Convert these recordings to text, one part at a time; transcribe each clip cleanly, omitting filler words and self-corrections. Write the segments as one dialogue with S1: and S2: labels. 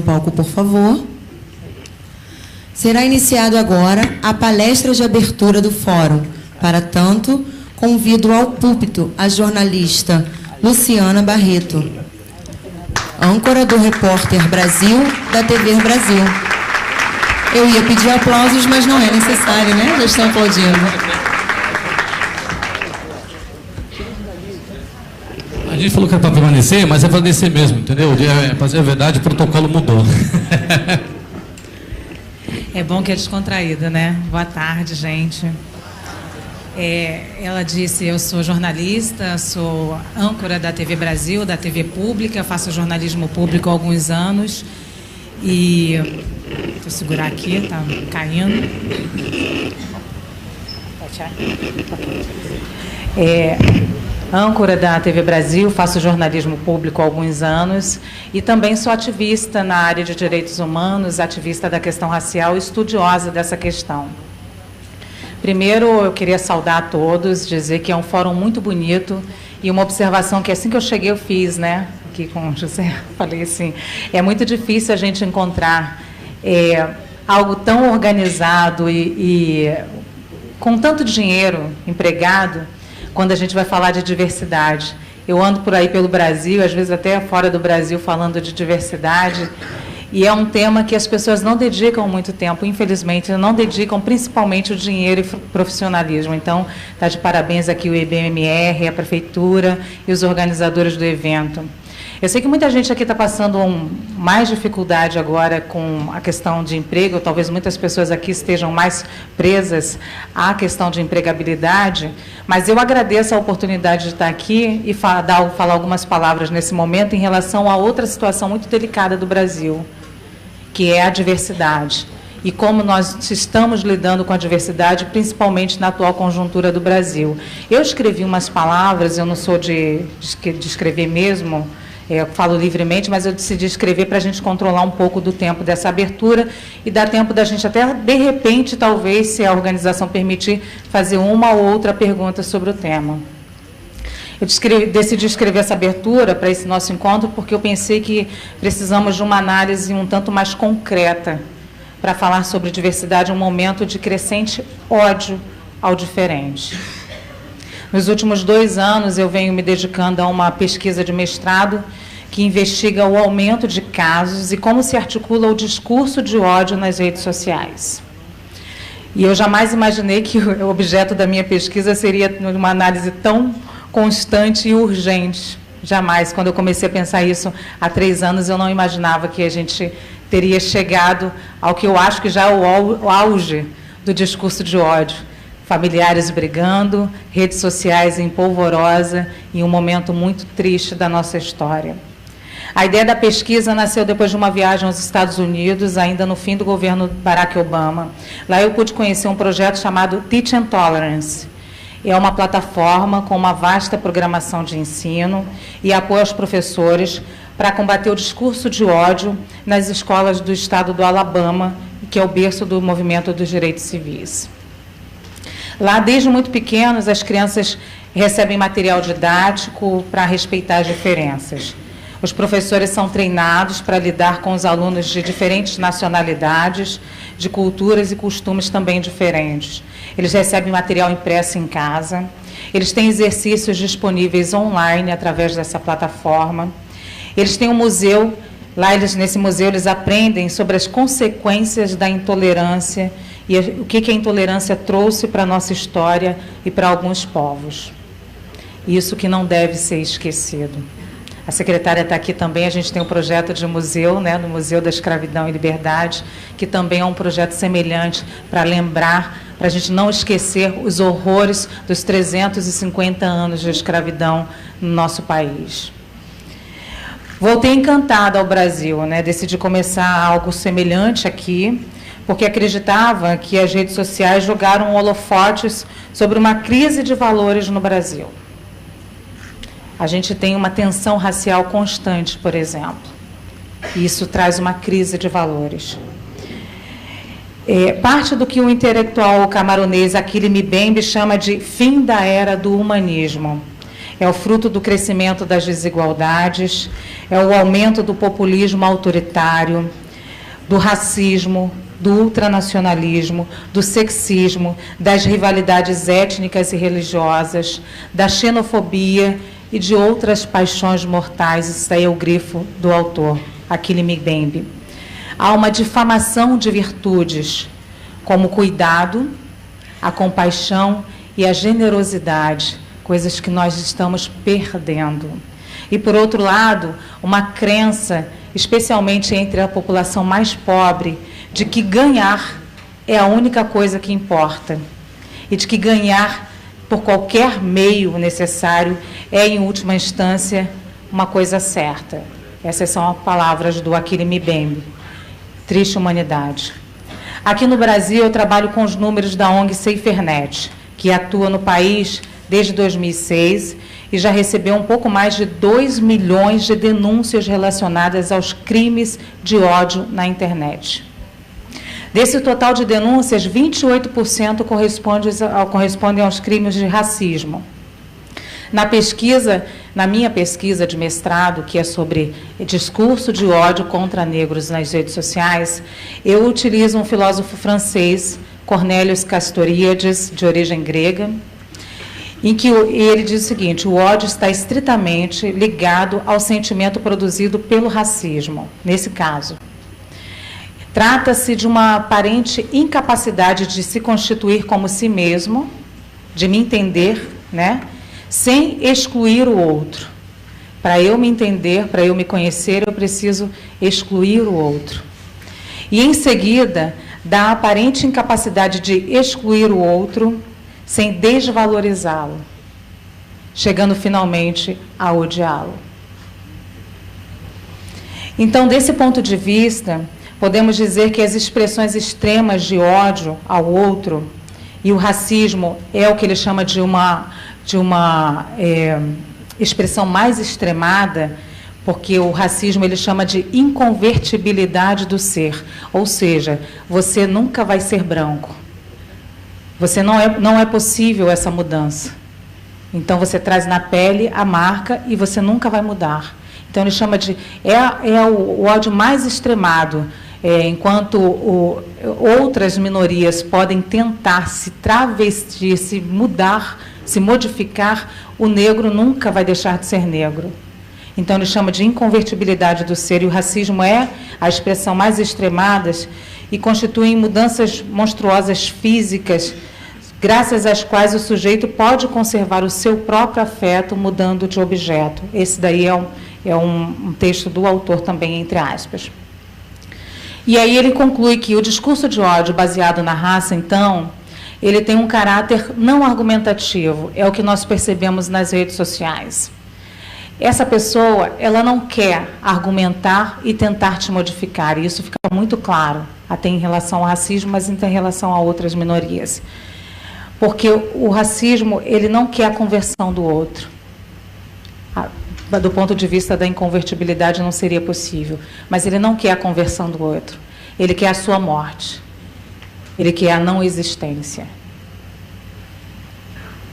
S1: palco, por favor. Será iniciado agora a palestra de abertura do fórum. Para tanto, convido ao púlpito a jornalista Luciana Barreto, âncora do Repórter Brasil, da TV Brasil. Eu ia pedir aplausos, mas não é necessário, né? Já estão aplaudindo.
S2: A gente falou que era para permanecer, mas é para descer mesmo, entendeu? É para dizer a verdade, o protocolo mudou.
S3: É bom que é descontraída, né? Boa tarde, gente. Ela disse, eu sou jornalista, sou âncora da TV Brasil, da TV Pública, faço jornalismo público há alguns anos. E deixa eu segurar aqui, está caindo. Âncora da TV Brasil, faço jornalismo público há alguns anos e também sou ativista na área de direitos humanos, ativista da questão racial e estudiosa dessa questão. Primeiro, eu queria saudar a todos, dizer que é um fórum muito bonito e uma observação que assim que eu cheguei eu fiz, né? Aqui com o José, falei assim, é muito difícil a gente encontrar algo tão organizado e com tanto dinheiro empregado quando a gente vai falar de diversidade. Eu ando por aí pelo Brasil, às vezes até fora do Brasil, falando de diversidade, e é um tema que as pessoas não dedicam muito tempo, infelizmente, não dedicam principalmente o dinheiro e profissionalismo. Então, está de parabéns aqui o IBMR, a Prefeitura e os organizadores do evento. Eu sei que muita gente aqui está passando mais dificuldade agora com a questão de emprego, talvez muitas pessoas aqui estejam mais presas à questão de empregabilidade, mas eu agradeço a oportunidade de estar aqui e falar algumas palavras nesse momento em relação a outra situação muito delicada do Brasil, que é a diversidade. E como nós estamos lidando com a diversidade, principalmente na atual conjuntura do Brasil. Eu escrevi umas palavras, eu não sou de escrever mesmo, eu falo livremente, mas eu decidi escrever para a gente controlar um pouco do tempo dessa abertura e dar tempo da gente até, de repente, talvez, se a organização permitir, fazer uma ou outra pergunta sobre o tema. Eu decidi escrever essa abertura para esse nosso encontro porque eu pensei que precisamos de uma análise um tanto mais concreta para falar sobre diversidade em um momento de crescente ódio ao diferente. Nos últimos 2 anos, eu venho me dedicando a uma pesquisa de mestrado que investiga o aumento de casos e como se articula o discurso de ódio nas redes sociais. E eu jamais imaginei que o objeto da minha pesquisa seria uma análise tão constante e urgente. Jamais. Quando eu comecei a pensar isso há 3 anos, eu não imaginava que a gente teria chegado ao que eu acho que já é o auge do discurso de ódio. Familiares brigando, redes sociais em polvorosa e um momento muito triste da nossa história. A ideia da pesquisa nasceu depois de uma viagem aos Estados Unidos, ainda no fim do governo Barack Obama. Lá eu pude conhecer um projeto chamado Teach Tolerance. É uma plataforma com uma vasta programação de ensino e apoio aos professores para combater o discurso de ódio nas escolas do estado do Alabama, que é o berço do movimento dos direitos civis. Lá, desde muito pequenos, as crianças recebem material didático para respeitar as diferenças. Os professores são treinados para lidar com os alunos de diferentes nacionalidades, de culturas e costumes também diferentes. Eles recebem material impresso em casa, eles têm exercícios disponíveis online através dessa plataforma. Eles têm um museu, lá nesse museu eles aprendem sobre as consequências da intolerância e o que a intolerância trouxe para a nossa história e para alguns povos. Isso que não deve ser esquecido. A secretária está aqui também, a gente tem um projeto de museu, né, no Museu da Escravidão e Liberdade, que também é um projeto semelhante para lembrar, para a gente não esquecer os horrores dos 350 anos de escravidão no nosso país. Voltei encantada ao Brasil, né, decidi começar algo semelhante aqui, porque acreditava que as redes sociais jogaram holofotes sobre uma crise de valores no Brasil. A gente tem uma tensão racial constante, por exemplo. E isso traz uma crise de valores. Parte do que o intelectual camaronês Achille Mbembe chama de fim da era do humanismo. é o fruto do crescimento das desigualdades, é o aumento do populismo autoritário, do racismo, do ultranacionalismo, do sexismo, das rivalidades étnicas e religiosas, da xenofobia e de outras paixões mortais. Isso aí é o grifo do autor, Achille Mbembe. Há uma difamação de virtudes, como o cuidado, a compaixão e a generosidade, coisas que nós estamos perdendo. E, por outro lado, uma crença, especialmente entre a população mais pobre, de que ganhar é a única coisa que importa. E de que ganhar, por qualquer meio necessário, é, em última instância, uma coisa certa. Essas são as palavras do Achille Mbembe. Triste humanidade. Aqui no Brasil, eu trabalho com os números da ONG SaferNet, que atua no país desde 2006 e já recebeu um pouco mais de 2 milhões de denúncias relacionadas aos crimes de ódio na internet. Desse total de denúncias, 28% correspondem aos crimes de racismo. Na minha pesquisa de mestrado, que é sobre discurso de ódio contra negros nas redes sociais, eu utilizo um filósofo francês, Cornelius Castoriadis, de origem grega, em que ele diz o seguinte: o ódio está estritamente ligado ao sentimento produzido pelo racismo, nesse caso. Trata-se de uma aparente incapacidade de se constituir como si mesmo, de me entender, né, sem excluir o outro. Para eu me entender, para eu me conhecer, eu preciso excluir o outro. E, em seguida, da aparente incapacidade de excluir o outro sem desvalorizá-lo, chegando finalmente a odiá-lo. Então, desse ponto de vista, podemos dizer que as expressões extremas de ódio ao outro, e o racismo é o que ele chama de uma expressão mais extremada, porque o racismo ele chama de inconvertibilidade do ser, ou seja, você nunca vai ser branco. Você não é possível essa mudança. Então você traz na pele a marca e você nunca vai mudar. Então ele chama de o ódio mais extremado. Enquanto outras minorias podem tentar se travestir, se mudar, se modificar, o negro nunca vai deixar de ser negro. Então, ele chama de inconvertibilidade do ser, e o racismo é a expressão mais extremada e constitui mudanças monstruosas físicas, graças às quais o sujeito pode conservar o seu próprio afeto mudando de objeto. Esse daí é um texto do autor também, entre aspas. E aí ele conclui que o discurso de ódio baseado na raça, então, ele tem um caráter não argumentativo, é o que nós percebemos nas redes sociais. Essa pessoa, ela não quer argumentar e tentar te modificar, e isso fica muito claro, até em relação ao racismo, mas até em relação a outras minorias. Porque o racismo, ele não quer a conversão do outro. Do ponto de vista da inconvertibilidade, não seria possível, mas ele não quer a conversão do outro. Ele quer a sua morte. Ele quer a não existência.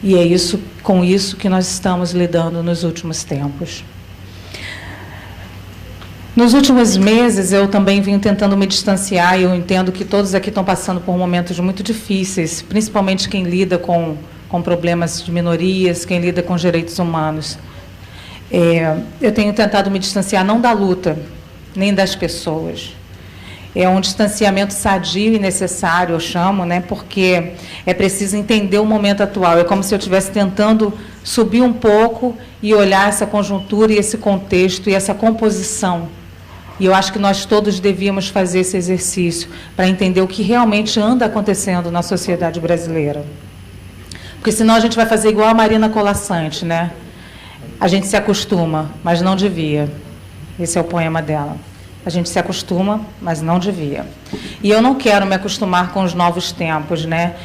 S3: E é com isso que nós estamos lidando nos últimos tempos. Nos últimos meses, eu também vim tentando me distanciar, e eu entendo que todos aqui estão passando por momentos muito difíceis, principalmente quem lida com problemas de minorias, quem lida com direitos humanos. Eu tenho tentado me distanciar não da luta, nem das pessoas. É um distanciamento sadio e necessário, eu chamo, né, porque é preciso entender o momento atual. É como se eu estivesse tentando subir um pouco e olhar essa conjuntura e esse contexto e essa composição. E eu acho que nós todos devíamos fazer esse exercício para entender o que realmente anda acontecendo na sociedade brasileira. Porque senão a gente vai fazer igual a Marina Colasanti, né? A gente se acostuma, mas não devia. Esse é o poema dela. A gente se acostuma, mas não devia. E eu não quero me acostumar com os novos tempos, né?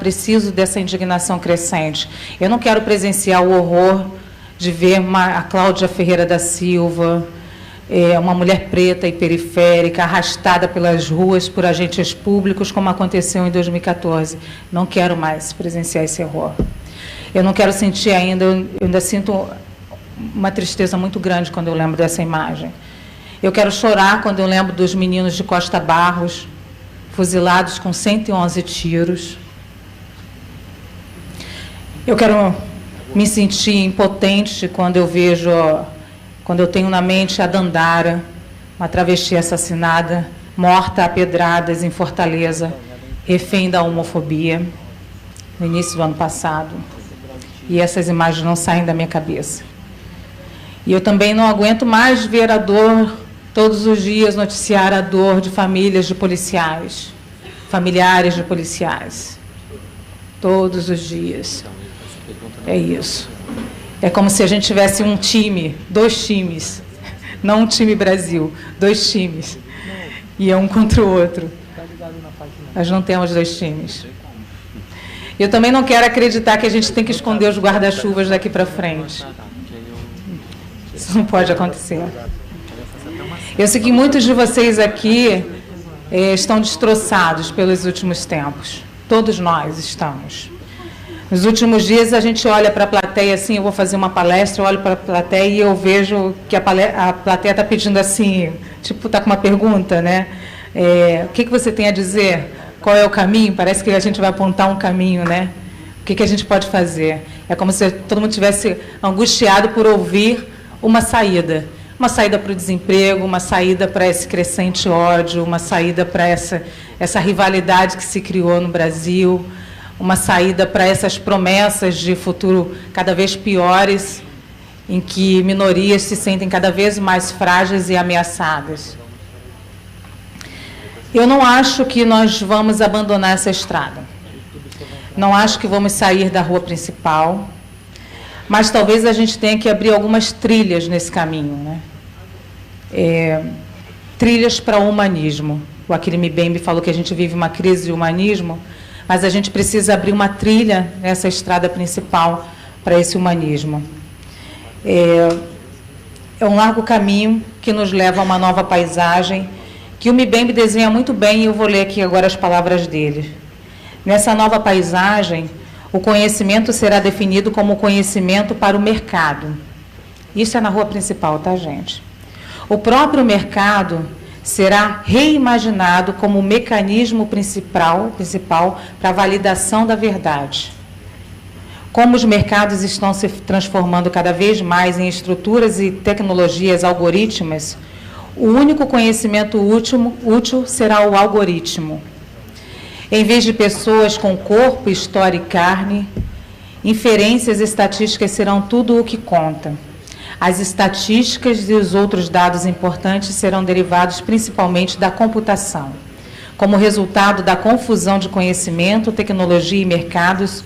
S3: Preciso dessa indignação crescente. Eu não quero presenciar o horror de ver a Cláudia Ferreira da Silva, uma mulher preta e periférica, arrastada pelas ruas por agentes públicos, como aconteceu em 2014. Não quero mais presenciar esse horror. Eu não quero sentir ainda, eu ainda sinto uma tristeza muito grande quando eu lembro dessa imagem. Eu quero chorar quando eu lembro dos meninos de Costa Barros, fuzilados com 111 tiros. Eu quero me sentir impotente quando eu vejo, quando eu tenho na mente a Dandara, uma travesti assassinada, morta a pedradas em Fortaleza, refém da homofobia, no início do ano passado. E essas imagens não saem da minha cabeça. E eu também não aguento mais ver a dor, todos os dias noticiar a dor de famílias de policiais, familiares de policiais. Todos os dias. É isso. É como se a gente tivesse um time, 2 times. Não um time Brasil, 2 times. E é um contra o outro. Nós não temos 2 times. Eu também não quero acreditar que a gente tem que esconder os guarda-chuvas daqui para frente. Isso não pode acontecer. Eu sei que muitos de vocês aqui estão destroçados pelos últimos tempos. Todos nós estamos. Nos últimos dias a gente olha para a plateia assim, eu vou fazer uma palestra, eu olho para a plateia e eu vejo que a plateia está pedindo assim, tipo, está com uma pergunta, né? O que você tem a dizer? Qual é o caminho? Parece que a gente vai apontar um caminho, né? O que a gente pode fazer? É como se todo mundo estivesse angustiado por ouvir uma saída para o desemprego, uma saída para esse crescente ódio, uma saída para essa rivalidade que se criou no Brasil, uma saída para essas promessas de futuro cada vez piores, em que minorias se sentem cada vez mais frágeis e ameaçadas. Eu não acho que nós vamos abandonar essa estrada. Não acho que vamos sair da rua principal, mas talvez a gente tenha que abrir algumas trilhas nesse caminho, né? Trilhas para o humanismo. O Achille Mbembe falou que a gente vive uma crise de humanismo, mas a gente precisa abrir uma trilha nessa estrada principal para esse humanismo. É um largo caminho que nos leva a uma nova paisagem, que o Mbembe desenha muito bem, e eu vou ler aqui agora as palavras dele. Nessa nova paisagem, o conhecimento será definido como conhecimento para o mercado. Isso é na rua principal, tá, gente? O próprio mercado será reimaginado como o mecanismo principal para a validação da verdade. Como os mercados estão se transformando cada vez mais em estruturas e tecnologias algorítmicas, o único conhecimento útil será o algoritmo. Em vez de pessoas com corpo, história e carne, inferências e estatísticas serão tudo o que conta. As estatísticas e os outros dados importantes serão derivados principalmente da computação. Como resultado da confusão de conhecimento, tecnologia e mercados,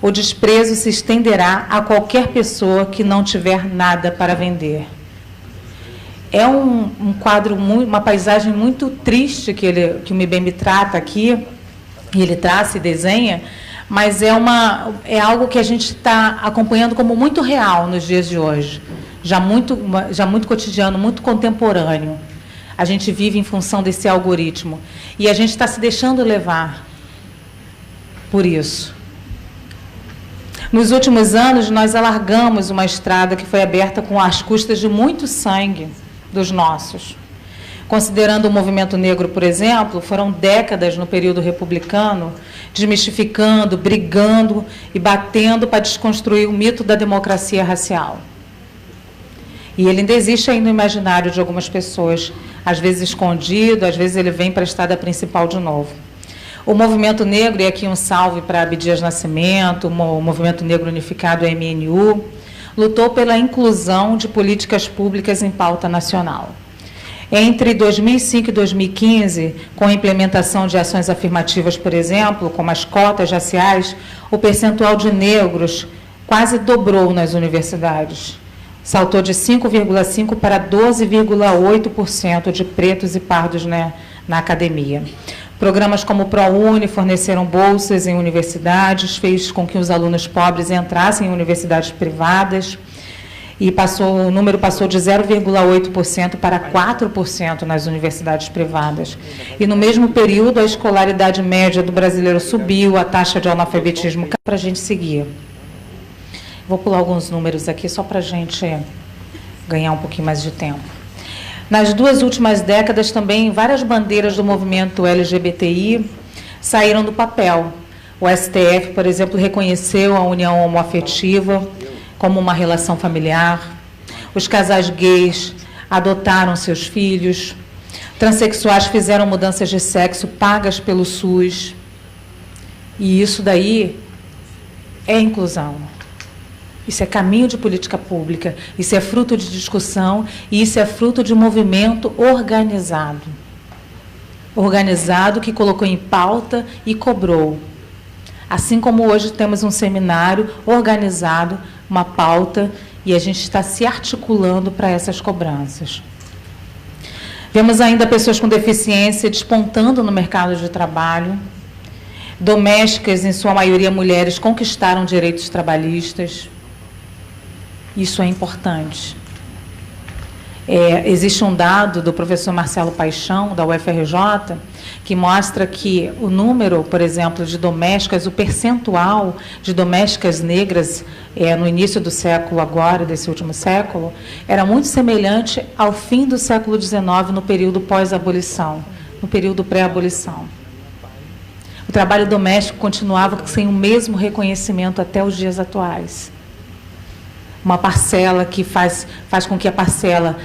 S3: o desprezo se estenderá a qualquer pessoa que não tiver nada para vender. É um quadro, uma paisagem muito triste que o Mbembe trata aqui, e ele traça e desenha, mas é algo que a gente está acompanhando como muito real nos dias de hoje, já muito cotidiano, muito contemporâneo. A gente vive em função desse algoritmo e a gente está se deixando levar por isso. Nos últimos anos, nós alargamos uma estrada que foi aberta com as custas de muito sangue dos nossos. Considerando o movimento negro, por exemplo, foram décadas no período republicano, desmistificando, brigando e batendo para desconstruir o mito da democracia racial. E ele ainda existe aí no imaginário de algumas pessoas, às vezes escondido, às vezes ele vem para a estrada principal de novo. O movimento negro, e aqui um salve para Abdias Nascimento, o Movimento Negro Unificado, MNU, lutou pela inclusão de políticas públicas em pauta nacional. Entre 2005 e 2015, com a implementação de ações afirmativas, por exemplo, como as cotas raciais, o percentual de negros quase dobrou nas universidades. Saltou de 5,5% para 12,8% de pretos e pardos na academia. Programas como o ProUni forneceram bolsas em universidades, fez com que os alunos pobres entrassem em universidades privadas, e o número passou de 0,8% para 4% nas universidades privadas. E, no mesmo período, a escolaridade média do brasileiro subiu, a taxa de analfabetismo para a gente seguir. Vou pular alguns números aqui só para a gente ganhar um pouquinho mais de tempo. Nas 2 últimas décadas, também, várias bandeiras do movimento LGBTI saíram do papel. O STF, por exemplo, reconheceu a união homoafetiva como uma relação familiar. Os casais gays adotaram seus filhos. Transsexuais fizeram mudanças de sexo pagas pelo SUS. E isso daí é inclusão. Isso é caminho de política pública, isso é fruto de discussão e isso é fruto de um movimento organizado. Organizado que colocou em pauta e cobrou. Assim como hoje temos um seminário organizado, uma pauta, e a gente está se articulando para essas cobranças. Vemos ainda pessoas com deficiência despontando no mercado de trabalho. Domésticas, em sua maioria mulheres, conquistaram direitos trabalhistas. Isso é importante. Existe um dado do professor Marcelo Paixão, da UFRJ, que mostra que o número, por exemplo, de domésticas, o percentual de domésticas negras no início do século agora, desse último século, era muito semelhante ao fim do século XIX, no período pós-abolição, no período pré-abolição. O trabalho doméstico continuava sem o mesmo reconhecimento até os dias atuais. Uma parcela que faz com que a parcela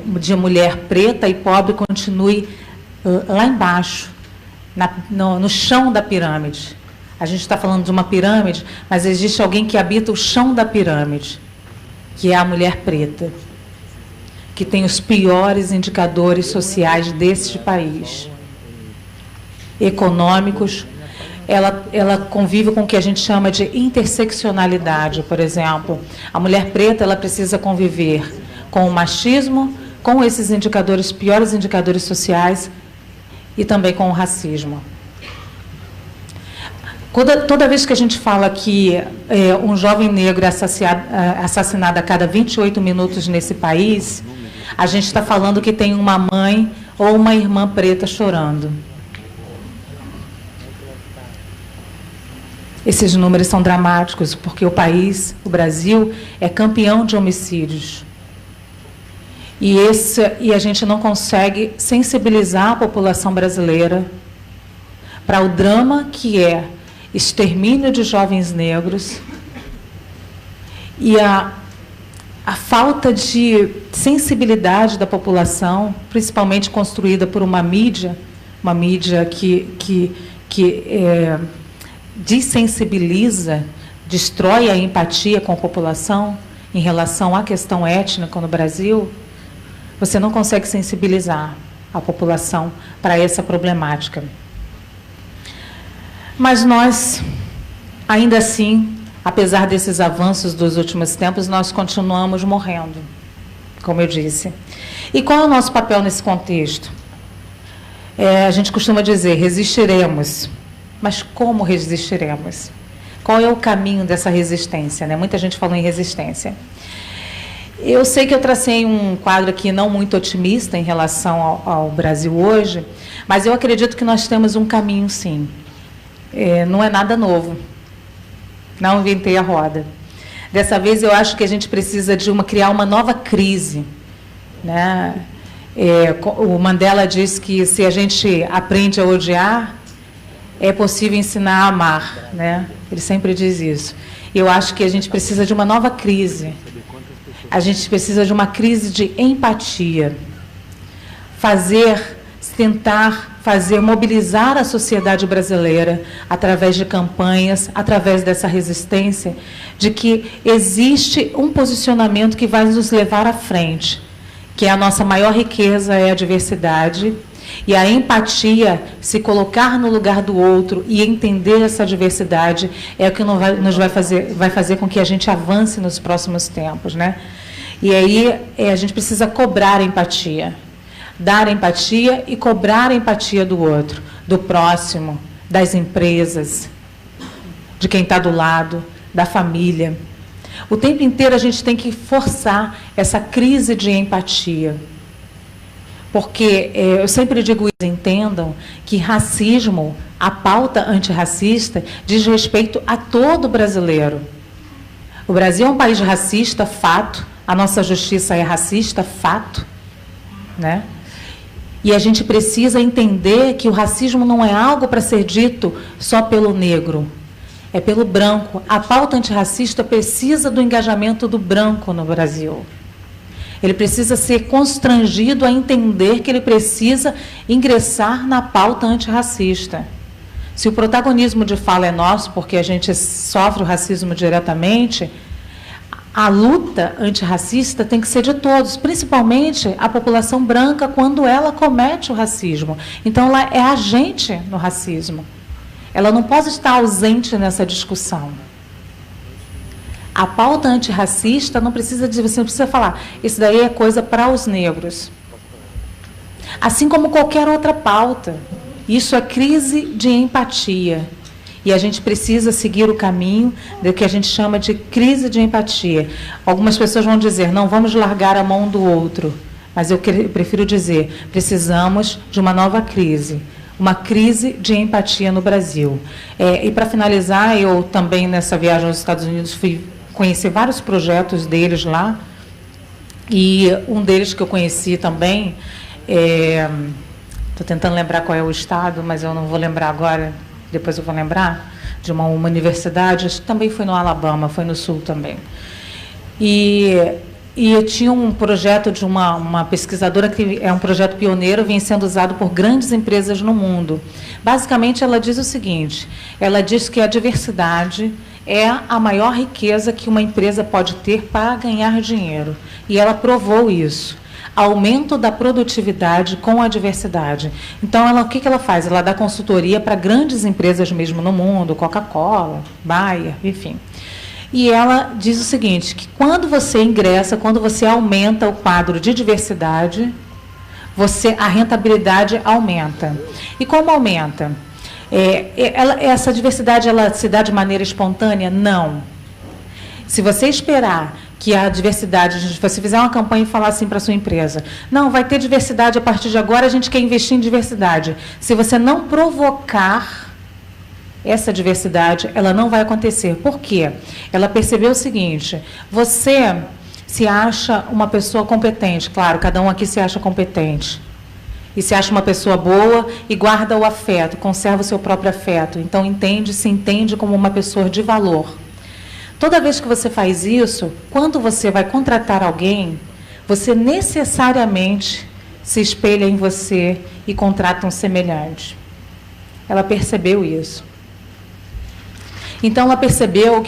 S3: de mulher preta e pobre continue lá embaixo, no chão da pirâmide. A gente está falando de uma pirâmide, mas existe alguém que habita o chão da pirâmide, que é a mulher preta, que tem os piores indicadores sociais deste país, econômicos. Ela convive com o que a gente chama de interseccionalidade, por exemplo. A mulher preta, ela precisa conviver com o machismo, com esses indicadores, piores indicadores sociais, e também com o racismo. Toda vez que a gente fala que um jovem negro é assassinado a cada 28 minutos nesse país, a gente está falando que tem uma mãe ou uma irmã preta chorando. Esses números são dramáticos, porque o país, o Brasil, é campeão de homicídios. E a gente não consegue sensibilizar a população brasileira para o drama que é extermínio de jovens negros e a falta de sensibilidade da população, principalmente construída por uma mídia que desensibiliza, destrói a empatia com a população em relação à questão étnica no Brasil. Você não consegue sensibilizar a população para essa problemática. Mas nós, ainda assim, apesar desses avanços dos últimos tempos, nós continuamos morrendo, como eu disse. E qual é o nosso papel nesse contexto? A gente costuma dizer, resistiremos. Mas como resistiremos? Qual é o caminho dessa resistência, né? Muita gente falou em resistência. Eu sei que eu tracei um quadro aqui não muito otimista em relação ao Brasil hoje, mas eu acredito que nós temos um caminho, sim. Não é nada novo. Não inventei a roda. Dessa vez, eu acho que a gente precisa criar uma nova crise, né? O Mandela diz que se a gente aprende a odiar, é possível ensinar a amar, né? Ele sempre diz isso. Eu acho que a gente precisa de uma nova crise. A gente precisa de uma crise de empatia. Tentar mobilizar a sociedade brasileira através de campanhas, através dessa resistência, de que existe um posicionamento que vai nos levar à frente, que a nossa maior riqueza é a diversidade. E a empatia, se colocar no lugar do outro e entender essa diversidade, é o que vai fazer com que a gente avance nos próximos tempos, né? E aí a gente precisa cobrar a empatia, dar empatia e cobrar a empatia do outro, do próximo, das empresas, de quem está do lado, da família. O tempo inteiro a gente tem que forçar essa crise de empatia. Porque eu sempre digo isso, entendam que racismo, a pauta antirracista, diz respeito a todo brasileiro. O Brasil é um país racista, fato. A nossa justiça é racista, fato, né? E a gente precisa entender que o racismo não é algo para ser dito só pelo negro, é pelo branco. A pauta antirracista precisa do engajamento do branco no Brasil. Ele precisa ser constrangido a entender que ele precisa ingressar na pauta antirracista. Se o protagonismo de fala é nosso, porque a gente sofre o racismo diretamente, a luta antirracista tem que ser de todos, principalmente a população branca, quando ela comete o racismo. Então, ela é agente no racismo. Ela não pode estar ausente nessa discussão. A pauta antirracista não precisa dizer, você não precisa falar, isso daí é coisa para os negros. Assim como qualquer outra pauta. Isso é crise de empatia. E a gente precisa seguir o caminho do que a gente chama de crise de empatia. Algumas pessoas vão dizer, não vamos largar a mão do outro. Mas eu prefiro dizer, precisamos de uma nova crise. Uma crise de empatia no Brasil. E para finalizar, eu também nessa viagem aos Estados Unidos fui conhecer vários projetos deles lá. E um deles que eu conheci também, estou tentando lembrar qual é o estado, mas eu não vou lembrar agora. Depois eu vou lembrar, de uma universidade, acho que também foi no Alabama, foi no Sul também. E eu tinha um projeto de uma pesquisadora, que é um projeto pioneiro, vem sendo usado por grandes empresas no mundo. Basicamente, ela diz o seguinte, ela diz que a diversidade é a maior riqueza que uma empresa pode ter para ganhar dinheiro. E ela provou isso. Aumento da produtividade com a diversidade. Então, o que ela faz? Ela dá consultoria para grandes empresas mesmo no mundo, Coca-Cola, Bayer, enfim. E ela diz o seguinte, que quando você ingressa, quando você aumenta o quadro de diversidade, a rentabilidade aumenta. E como aumenta? Essa diversidade ela se dá de maneira espontânea? Não. Se você esperar que a diversidade, se você fizer uma campanha e falar assim para a sua empresa, não, vai ter diversidade a partir de agora, a gente quer investir em diversidade. Se você não provocar essa diversidade, ela não vai acontecer. Por quê? Ela percebeu o seguinte, você se acha uma pessoa competente, claro, cada um aqui se acha competente, e se acha uma pessoa boa e guarda o afeto, conserva o seu próprio afeto, então se entende como uma pessoa de valor. Toda vez que você faz isso, quando você vai contratar alguém, você necessariamente se espelha em você e contrata um semelhante. Ela percebeu isso. Então, ela percebeu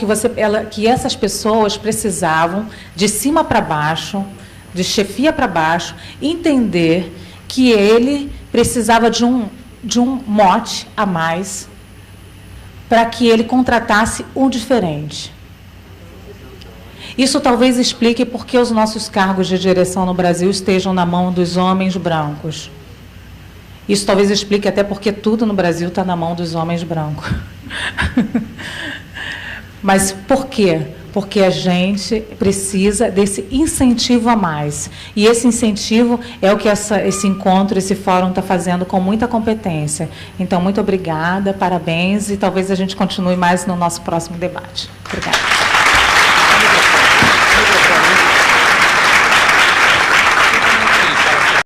S3: que essas pessoas precisavam, de cima para baixo, de chefia para baixo, entender que ele precisava de um mote a mais para que ele contratasse um diferente. Isso talvez explique por que os nossos cargos de direção no Brasil estejam na mão dos homens brancos. Isso talvez explique até porque tudo no Brasil está na mão dos homens brancos. Mas por quê? Porque a gente precisa desse incentivo a mais. E esse incentivo é o que esse encontro, esse fórum está fazendo com muita competência. Então, muito obrigada, parabéns, e talvez a gente continue mais no nosso próximo debate. Obrigada.